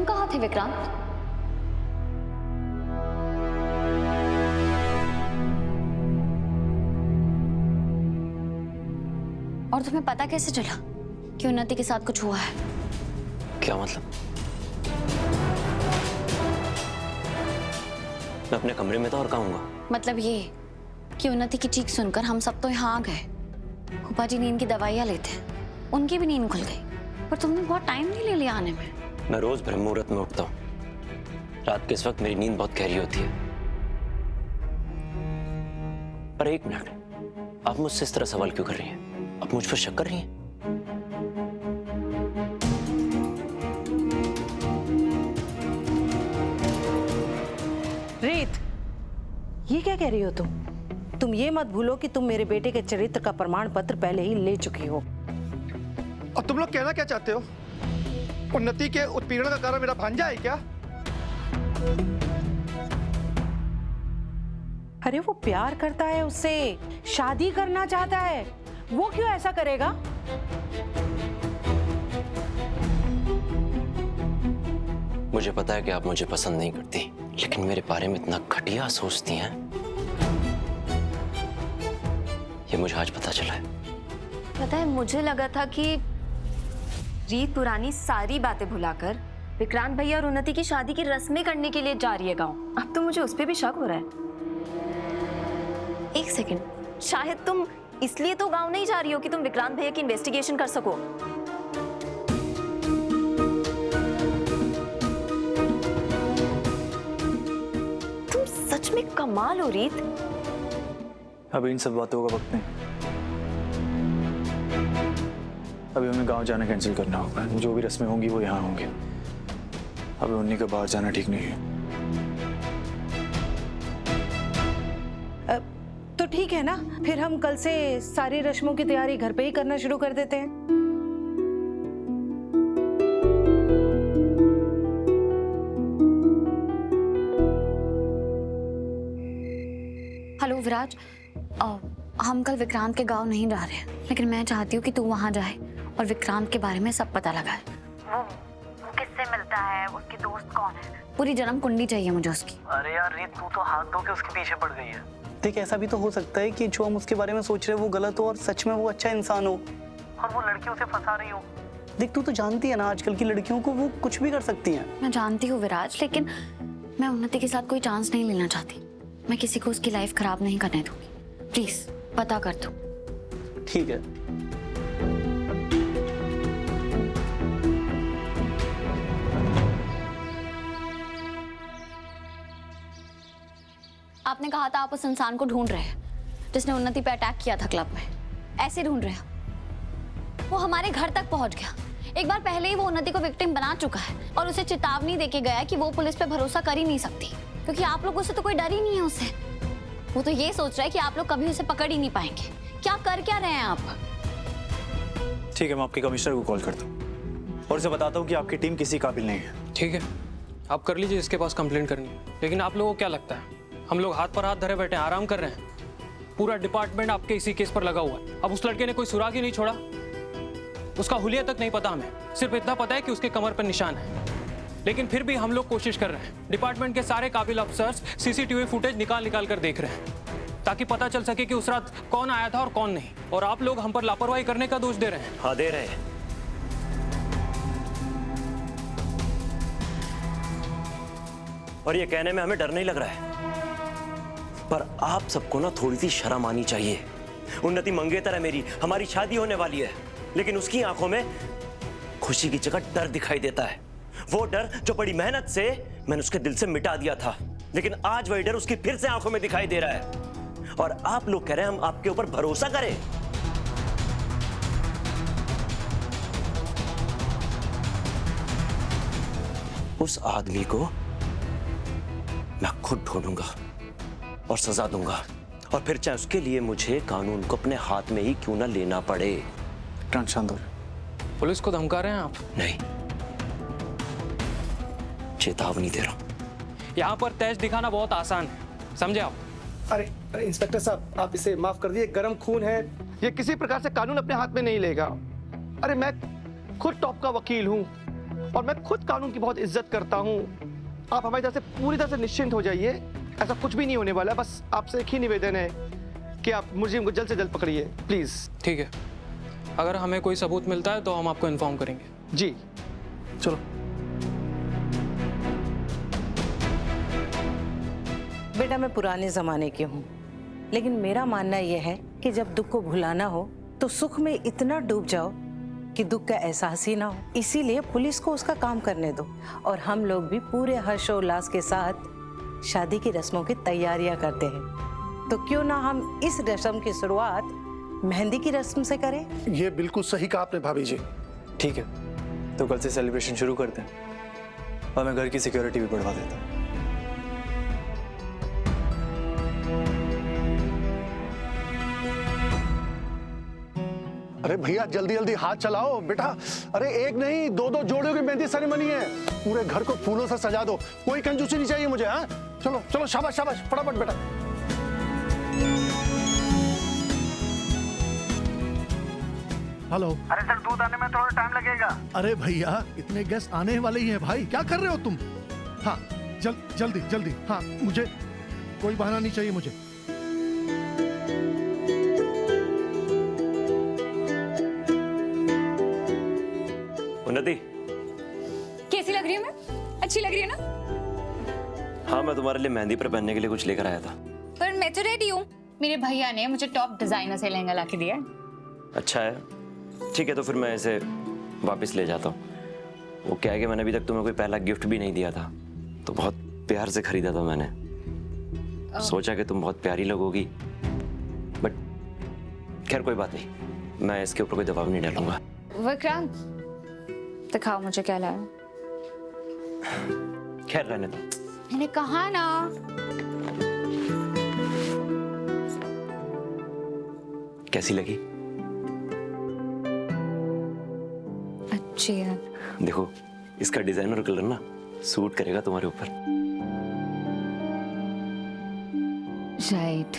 कहाँ थे विक्रांत? और तुम्हें पता कैसे चला कि उन्नति के साथ कुछ हुआ है? क्या मतलब? मैं अपने कमरे में था और कहाँ हूँगा? मतलब ये कि उन्नति की चीख सुनकर हम सब तो यहाँ आ गए। फूफा जी नींद की दवाइयाँ लेते हैं, उनकी भी नींद खुल गई, पर तुमने बहुत टाइम नहीं ले लिया आने में। मैं रोज ब्रह्म मुहूर्त में उठता हूँ। रात के इस वक्त मेरी नींद बहुत गहरी होती है। पर एक मिनट, आप मुझसे इस तरह सवाल क्यों कर रही हैं? आप मुझ पर शक कर रही हैं? रीत, ये क्या कह रही हो तुम? तुम ये मत भूलो कि तुम मेरे बेटे के चरित्र का प्रमाण पत्र पहले ही ले चुकी हो। और तुम लोग कहना क्या चाहते हो? उन्नति के उत्पीड़न का कारण मेरा भांजा है क्या? अरे वो प्यार करता है उससे, शादी करना चाहता है, वो क्यों ऐसा करेगा? मुझे पता है कि आप मुझे पसंद नहीं करती, लेकिन मेरे बारे में इतना घटिया सोचती हैं, ये मुझे आज पता चला है। पता है, मुझे लगा था कि रीत पुरानी सारी बातें भुलाकर विक्रांत भैया और उन्नति की शादी की रस्में करने के लिए जा रही है गाँव। अब तो मुझे उस पर भी शक हो रहा है। एक सेकंड, शायद तुम इसलिए तो गाँव नहीं जा रही हो कि तुम विक्रांत भैया की इन्वेस्टिगेशन कर सको। तुम सच में कमाल हो रीत। अभी इन सब बातों का वक्त नहीं। अभी हमें गांव जाना कैंसिल करना होगा। जो भी रस्में होंगी वो यहाँ होंगी। अभी उन्हीं का बाहर जाना ठीक नहीं है। तो ठीक है ना, फिर हम कल से सारी रस्मों की तैयारी घर पे ही करना शुरू कर देते हैं। हेलो विराज, हम कल विक्रांत के गांव नहीं जा रहे हैं, लेकिन मैं चाहती हूँ कि तू वहां जाए और विक्रांत के बारे में सब पता लगाए। वो किससे मिलता है, उसके दोस्त कौन है, पूरी जन्म कुंडली चाहिए मुझे उसकी। अरे यार रीत, तू तो हाथ धो के उसके पीछे पड़ गई है। देख, ऐसा भी तो हो सकता है कि जो हम उसके बारे में सोच रहे हैं वो गलत हो और सच में वो अच्छा इंसान हो, और वो लड़की उसे फंसा रही हो। देख, तू तो जानती है ना आजकल की लड़कियों को, वो कुछ भी कर सकती हैं। मैं जानती हूँ विराज, लेकिन मैं उन्नति के साथ कोई चांस नहीं लेना चाहती। मैं किसी को उसकी लाइफ खराब नहीं करने दूंगी। प्लीज पता कर दो। ठीक है। आपने कहा था आप उस इंसान को ढूंढ रहे हैं जिसने उन्नति पे अटैक किया था क्लब में। ऐसे ढूंढ रहे हैं। वो हमारे घर तक पहुंच गया। एक बार पहले ही वो उन्नति को विक्टिम बना चुका है और उसे चेतावनी देके गया कि वो पुलिस पे भरोसा कर ही नहीं सकती, क्योंकि आप लोगों से तो कोई डर ही नहीं है उसे। वो तो ये सोच रहा है कि आप लोग कभी उसे पकड़ ही नहीं पाएंगे। क्या कर क्या रहे हैं आप? ठीक है, मैं आपके कमिश्नर को कॉल करता हूँ और उसे बताता हूँ कि आपकी टीम किसी काबिल नहीं है। ठीक है, आप कर लीजिए इसके पास कंप्लेंट करनी है। लेकिन आप लोगों को क्या लगता है हम लोग हाथ पर हाथ धरे बैठे आराम कर रहे हैं? पूरा डिपार्टमेंट आपके इसी केस पर लगा हुआ है। अब उस लड़के ने कोई सुराग ही नहीं छोड़ा। उसका हुलिया तक नहीं पता हमें, सिर्फ इतना पता है कि उसके कमर पर निशान है। लेकिन फिर भी हम लोग कोशिश कर रहे हैं। डिपार्टमेंट के सारे काबिल अफसर्स सीसीटीवी फुटेज निकाल कर देख रहे हैं ताकि पता चल सके कि उस रात कौन आया था और कौन नहीं। और आप लोग हम पर लापरवाही करने का दोष दे रहे हैं। हाँ, दे रहे हैं। और ये कहने में हमें डर नहीं लग रहा है, पर आप सबको ना थोड़ी सी शर्म आनी चाहिए। उन्नति मंगेतर है मेरी, हमारी शादी होने वाली है, लेकिन उसकी आंखों में खुशी की जगह डर दिखाई देता है। वो डर जो बड़ी मेहनत से मैंने उसके दिल से मिटा दिया था, लेकिन आज वही डर उसकी फिर से आंखों में दिखाई दे रहा है। और आप लोग कह रहे हैं हम आपके ऊपर भरोसा करें। उस आदमी को मैं खुद ढूंढूंगा और सजा दूंगा, और फिर चाहे उसके लिए मुझे कानून को अपने हाथ में ही क्यों ना लेना पड़े। शांत हो। पुलिस को धमका रहे हैं आप? नहीं, चेतावनी दे रहा हूं। यहाँ पर तेज दिखाना बहुत आसान है, समझे आप? अरे इंस्पेक्टर साहब, आप इसे माफ कर दिए। गरम खून है, ये किसी प्रकार से कानून अपने हाथ में नहीं लेगा। अरे मैं खुद टॉप का वकील हूँ, और मैं खुद कानून की बहुत इज्जत करता हूँ। आप हमारी तरफ से पूरी तरह से निश्चिंत हो जाइए, ऐसा कुछ भी नहीं होने वाला। बस आपसे एक ही निवेदन है कि आप मुलजिम को जल्द से जल्द पकड़िए प्लीज। ठीक है, अगर हमें कोई सबूत मिलता है तो हम आपको इन्फॉर्म करेंगे। जी चलो। बेटा मैं पुराने जमाने की हूँ, लेकिन मेरा मानना यह है कि जब दुख को भुलाना हो तो सुख में इतना डूब जाओ कि दुख का एहसास ही ना हो। इसीलिए पुलिस को उसका काम करने दो और हम लोग भी पूरे हर्षोल्लास के साथ शादी की रस्मों की तैयारियां करते हैं। तो क्यों ना हम इस रस्म की शुरुआत मेहंदी की रस्म से करें? ये बिल्कुल सही कहा आपने भाभी जी। ठीक है, तो कल से सेलिब्रेशन शुरू करते हैं और मैं घर की सिक्योरिटी भी बढ़वा देता हूँ। अरे भैया जल्दी जल्दी हाथ चलाओ बेटा। अरे एक नहीं, दो दो जोड़ों की मेहंदी सेरेमनी है। पूरे घर को फूलों से सजा दो, कोई कंजूसी नहीं चाहिए मुझे। हाँ चलो चलो, शाबाश शाबाश, फटाफट बेटा। हेलो। अरे सर दूध आने में थोड़ा टाइम लगेगा। अरे भैया इतने गेस्ट आने वाले ही हैं भाई, क्या कर रहे हो तुम? हाँ जल्दी जल्दी, हाँ मुझे कोई बहाना नहीं चाहिए मुझे। उन्नति, कैसी लग रही हूँ मैं? अच्छी लग रही है ना? हाँ मैं तुम्हारे लिए मेहंदी पर पहनने के लिए कुछ लेकर आया था। पर मैं तो रेडी हूँ। मेरे भैया ने मुझे टॉप डिजाइनर से लहंगा ला के दिया है। अच्छा है, ठीक है, तो फिर मैं इसे वापस ले जाता हूँ। वो क्या है कि मैंने अभी तक तुम्हें कोई पहला गिफ्ट भी नहीं दिया था, तो बहुत प्यार से खरीदा था मैंने। सोचा कि तुम बहुत प्यारी लगोगी, बट खैर कोई बात नहीं, मैं इसके ऊपर कोई दबाव नहीं डालूंगा। विक्रांत, दिखाओ मुझे क्या लाया। खैर रहने दो। मैंने कहा ना। कैसी लगी? अच्छी है। देखो इसका डिजाइन और कलर ना सूट करेगा तुम्हारे ऊपर। राइट,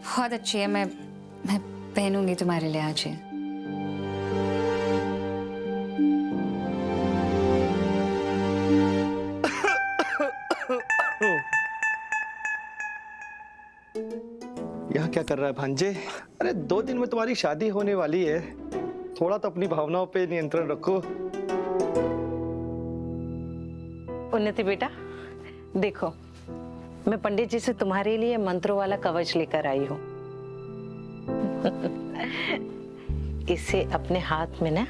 बहुत अच्छी है। मैं पहनूंगी तुम्हारे लिए आज ही। यहाँ क्या कर रहा है भांजे? अरे 2 दिन में तुम्हारी शादी होने वाली है, थोड़ा तो अपनी भावनाओं पे नियंत्रण रखो। उन्नति बेटा देखो, मैं पंडित जी से तुम्हारे लिए मंत्रों वाला कवच लेकर आई हूँ। इसे अपने हाथ में ना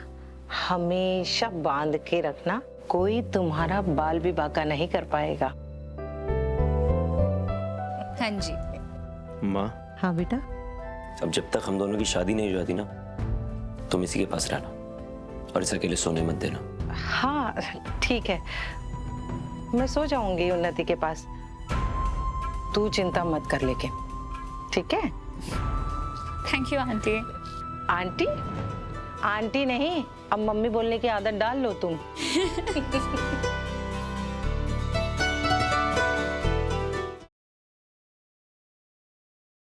हमेशा बांध के रखना, कोई तुम्हारा बाल भी बांका नहीं कर पाएगा। हाँ जी। माँ। हाँ बेटा। अब जब तक हम दोनों की शादी नहीं हो जाती ना, तुम इसी के पास रहना और इसे अकेले सोने मत देना। हाँ ठीक है, मैं सो जाऊंगी उन्नति के पास, तू चिंता मत कर लेके, ठीक है? Thank you aunty. Aunty? Aunty नहीं, अब मम्मी बोलने की आदत डाल लो तुम।